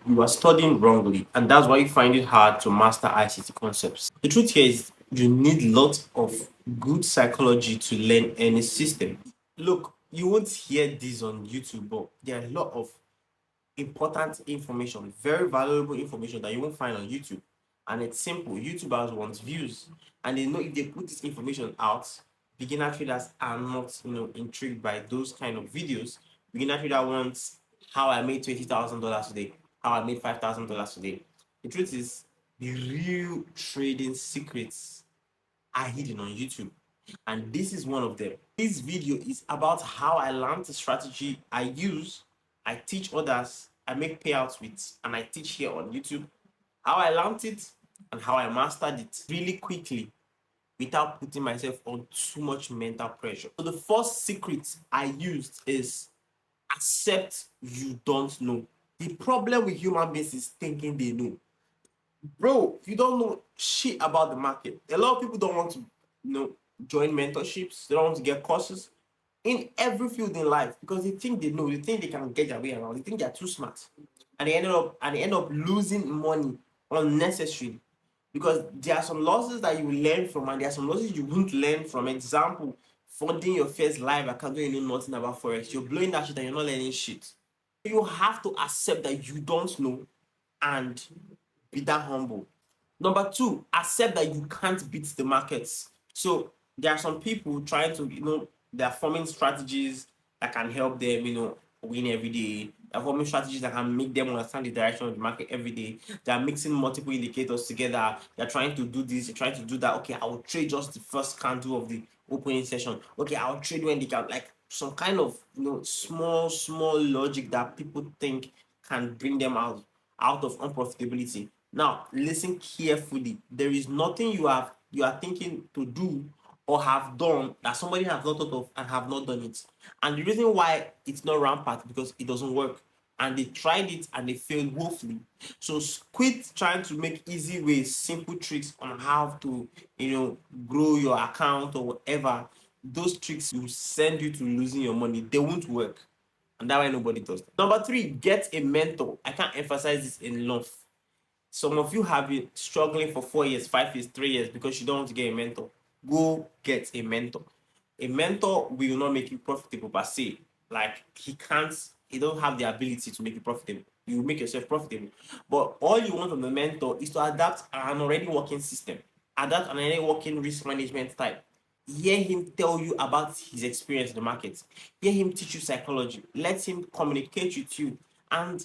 you are studying wrongly, and that's why you find it hard to master ICT concepts. The truth here is you need lots of good psychology to learn any system. Look, you won't hear this on YouTube, but there are a lot of important information, very valuable information that you won't find on YouTube. And it's simple. YouTubers want views, and they know if they put this information out, beginner traders are not, intrigued by those kind of videos. Beginner trader wants how I made $20,000 today, how I made $5,000 today. The truth is, the real trading secrets are hidden on YouTube. And this is one of them. This video is about how I learned the strategy I use, I teach others, I make payouts with, and I teach here on YouTube, how I learned it and how I mastered it really quickly without putting myself on too much mental pressure. So the first secret I used is accept you don't know. The problem with human beings is thinking they know. Bro, you don't know shit about the market. A lot of people don't want to, join mentorships. They don't want to get courses in every field in life because they think they know. They think they can get their way around. They think they're too smart, and they end up losing money unnecessarily because there are some losses that you will learn from, and there are some losses you won't learn from. Example: funding your first live account when you know nothing about forex. You're blowing that shit and you're not learning shit. You have to accept that you don't know and be that humble. Number two, accept that you can't beat the markets. So there are some people trying to, they're forming strategies that can help them, win every day. They're forming strategies that can make them understand the direction of the market every day. They're mixing multiple indicators together. They're trying to do this, they're trying to do that. Okay, I will trade just the first candle of the opening session. Okay, I'll trade when they can, like some kind of, small logic that people think can bring them out of unprofitability. Now, listen carefully. There is nothing you are thinking to do or have done that somebody has not thought of and have not done it. And the reason why it's not rampant because it doesn't work. And they tried it and they failed woefully. So quit trying to make easy ways, simple tricks on how to, grow your account or whatever. Those tricks will send you to losing your money. They won't work. And that's why nobody does that. Number three, get a mentor. I can't emphasize this enough. Some of you have been struggling for 4 years, 5 years, 3 years because you don't want to get a mentor. Go get a mentor. A mentor will not make you profitable per se. Like he don't have the ability to make you profitable. You make yourself profitable. But all you want from the mentor is to adapt an already working system, adapt an already working risk management type. Hear him tell you about his experience in the market. Hear him teach you psychology. Let him communicate with you and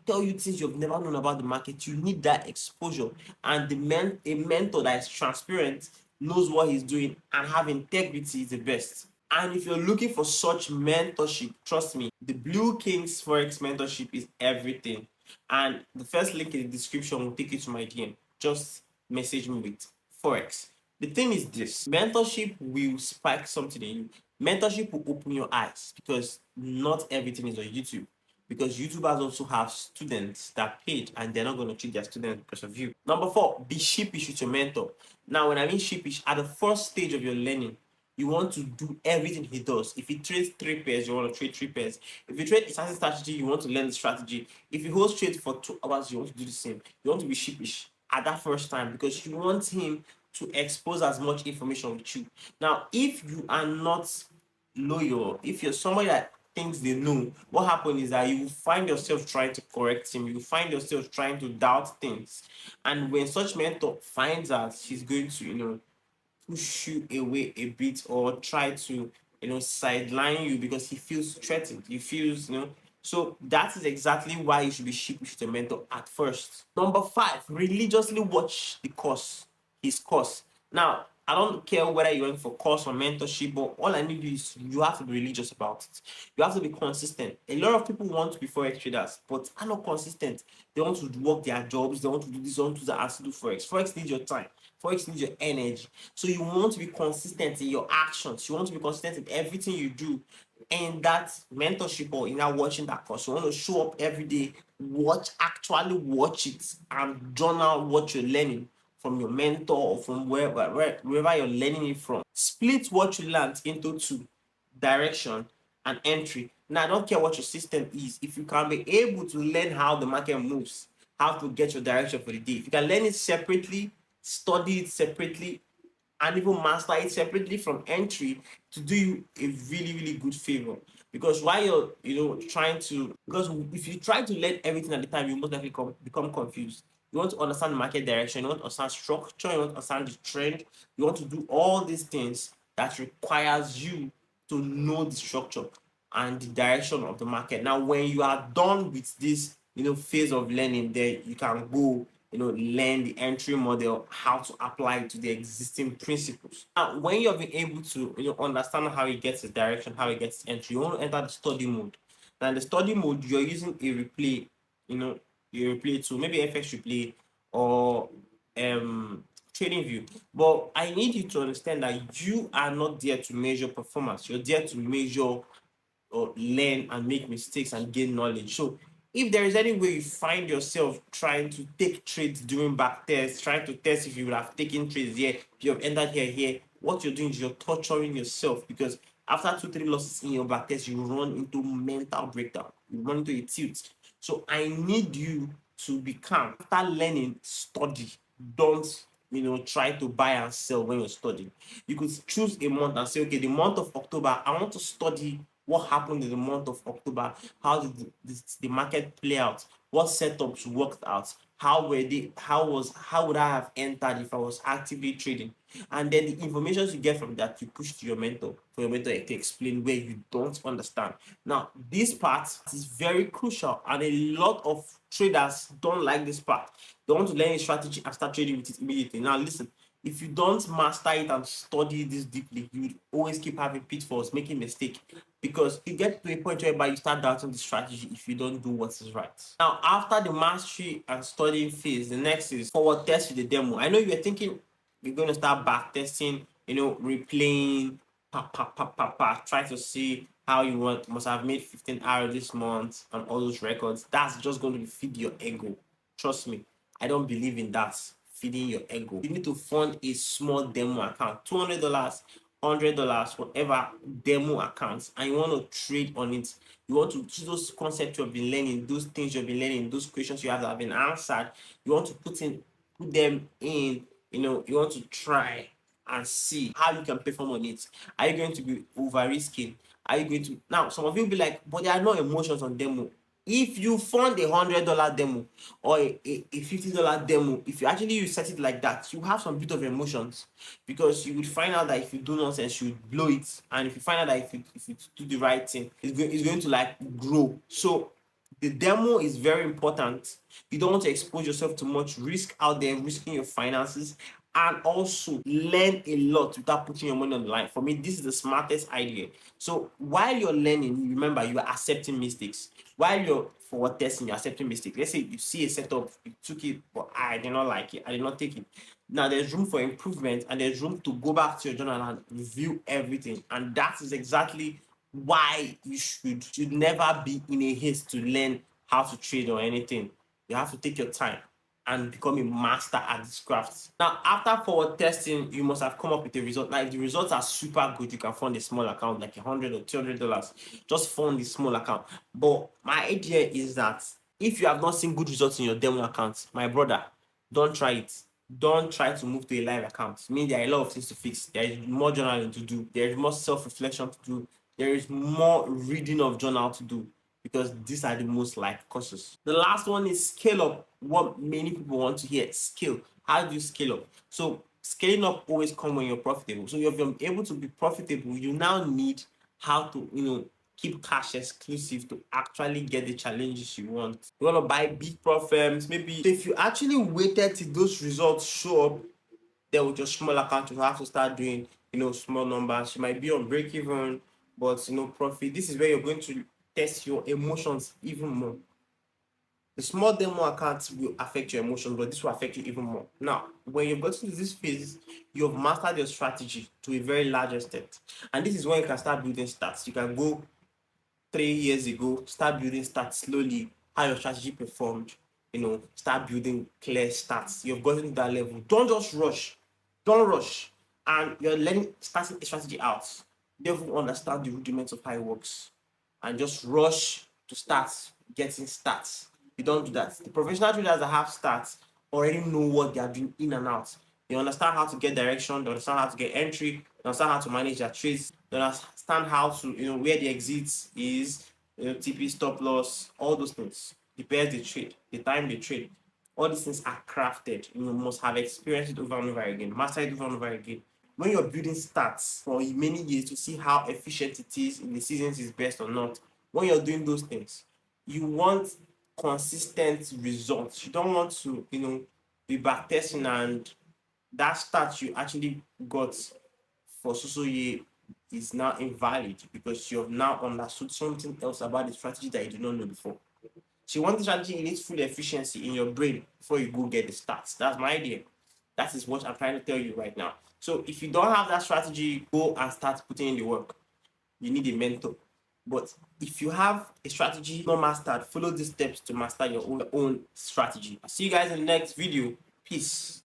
tell you things you've never known about the market. You need that exposure. And a mentor that is transparent, knows what he's doing, and have integrity is the best. And if you're looking for such mentorship, trust me, the Blue Kings Forex mentorship is everything. And the first link in the description will take you to my DM. Just message me with Forex. The thing is this: mentorship will spike something in you. Mentorship will open your eyes because not everything is on YouTube. Because YouTubers also have students that paid and they're not going to treat their students because of you. Number four, be sheepish with your mentor. Now, when I mean sheepish, at the first stage of your learning, you want to do everything he does. If he trades 3 pairs, you want to trade 3 pairs. If you trade a certain strategy, you want to learn the strategy. If he holds trade for 2 hours, you want to do the same. You want to be sheepish at that first time because you want him to expose as much information with you. Now, if you are not loyal, if you're somebody that thinks they know, what happens is that you will find yourself trying to correct him. You will find yourself trying to doubt things. And when such mentor finds out, she's going to, push you away a bit or try to, sideline you because he feels threatened. He feels, So that is exactly why you should be sheepish with your mentor at first. Number five, religiously watch his course. Now, I don't care whether you're in for course or mentorship, but all I need you is you have to be religious about it. You have to be consistent. A lot of people want to be forex traders, but are not consistent. They want to work their jobs, they want to do this, they want to do that, and to do forex. Forex needs your time. Forex needs your energy. So you want to be consistent in your actions. You want to be consistent in everything you do. And that mentorship or in that watching that course, you want to show up every day, actually watch it, and journal what you're learning from your mentor or from wherever you're learning it from. Split what you learned into two: direction and entry. Now, I don't care what your system is. If you can be able to learn how the market moves, how to get your direction for the day, if you can learn it separately, study it separately, and even master it separately from entry, to do you a really really good favor. Because while you're trying to, because if you try to learn everything at the time, you most likely become confused. You want to understand the market direction, you want to understand structure, you want to understand the trend, you want to do all these things that requires you to know the structure and the direction of the market. Now, when you are done with this, phase of learning, then you can go, learn the entry model, how to apply it to the existing principles. Now, when you have been able to, understand how it gets its direction, how it gets its entry, you want to enter the study mode. Now, in the study mode, you're using a replay, you know, a replay tool, maybe FX replay or trading view. But I need you to understand that you are not there to measure performance. You're there to measure or learn and make mistakes and gain knowledge. So if there is any way you find yourself trying to take trades during back tests, trying to test if you would have taken trades here, if you have entered here, what you're doing is you're torturing yourself, because after 2, 3 losses in your back test, you run into mental breakdown. You run into a tilt. So I need you to be calm. After learning, study. Don't try to buy and sell when you're studying. You could choose a month and say, okay, the month of October, I want to study what happened in the month of October. How did the market play out? What setups worked out? How were they? How would I have entered if I was actively trading? And then the information you get from that, you push to your mentor for your mentor to explain where you don't understand. Now, this part is very crucial, and a lot of traders don't like this part. They want to learn a strategy and start trading with it immediately. Now, listen, if you don't master it and study this deeply, you will always keep having pitfalls, making mistakes, because you get to a point whereby you start doubting the strategy if you don't do what is right. Now, after the mastery and studying phase, the next is forward test with the demo. I know you're thinking you're going to start back testing, replaying, try to see how you must have made 15 hours this month and all those records. That's just going to feed your ego. Trust me, I don't believe in that, feeding your ego. You need to fund a small demo account, $200, $100, whatever demo accounts, and you want to trade on it. You want to use those concepts you've been learning, those things you've been learning, those questions you have that have been answered. You want to put them in. You want to try and see how you can perform on it. Are you going to be over risking? Are you going to, now some of you will be like, but there are no emotions on demo. If you fund $100 demo or a $50 demo, if you actually set it like that, you have some bit of emotions, because you would find out that if you do nonsense, you would blow it, and if you find out that if you do the right thing, it's going to like grow. So the demo is very important. You don't want to expose yourself to much risk out there, risking your finances, and also learn a lot without putting your money on the line. For me, this is the smartest idea. So while you're learning, remember, you are accepting mistakes. While you're forward testing, you're accepting mistakes. Let's say you see a setup, you took it, but I did not like it, I did not take it. Now there's room for improvement, and there's room to go back to your journal and review everything. And that is exactly why you should never be in a haste to learn how to trade or anything. You have to take your time and become a master at this craft. Now, after forward testing, you must have come up with a result. Now, if the results are super good, you can fund a small account like $100 or $200. Just fund the small account. But my idea is that if you have not seen good results in your demo account, my brother, don't try it. Don't try to move to a live account. I mean, there are a lot of things to fix. There is more journaling to do. There is more self-reflection to do. There is more reading of journal to do, because these are the most like courses. The last one is scale up. What many people want to hear: scale. How do you scale up? So scaling up always comes when you're profitable. So if you're able to be profitable, you now need how to keep cash exclusive to actually get the challenges you want. You want to buy big profits, maybe. So if you actually waited till those results show up, then with your small account, you have to start doing, small numbers. You might be on break even, but profit. This is where you're going to test your emotions even more. The small demo account will affect your emotions, but this will affect you even more. Now, when you've gotten to this phase, you've mastered your strategy to a very large extent. And this is when you can start building stats. You can go 3 years ago, start building stats slowly, how your strategy performed, start building clear stats. You've gotten to that level. Don't just rush. Don't rush. And you're learning, starting a strategy out. Therefore, understand the rudiments of how it works. and just rush to start getting stats. You don't do that. The professional traders that have stats already know what they are doing in and out. They understand how to get direction, they understand how to get entry, they understand how to manage their trades, they understand how to, where the exit is, TP, stop loss, all those things. The pairs they trade, the time they trade. All these things are crafted. You must have experienced it over and over again, mastered it over and over again. When you're building stats for many years to see how efficient it is in the seasons is best or not, when you're doing those things, you want consistent results. You don't want to, be backtesting and that stat you actually got for so year is now invalid because you have now understood something else about the strategy that you did not know before. So you want the strategy, you need full efficiency in your brain before you go get the stats. That's my idea. That is what I'm trying to tell you right now. So if you don't have that strategy, go and start putting in the work. You need a mentor. But if you have a strategy not mastered, follow these steps to master your own strategy. I'll see you guys in the next video. Peace.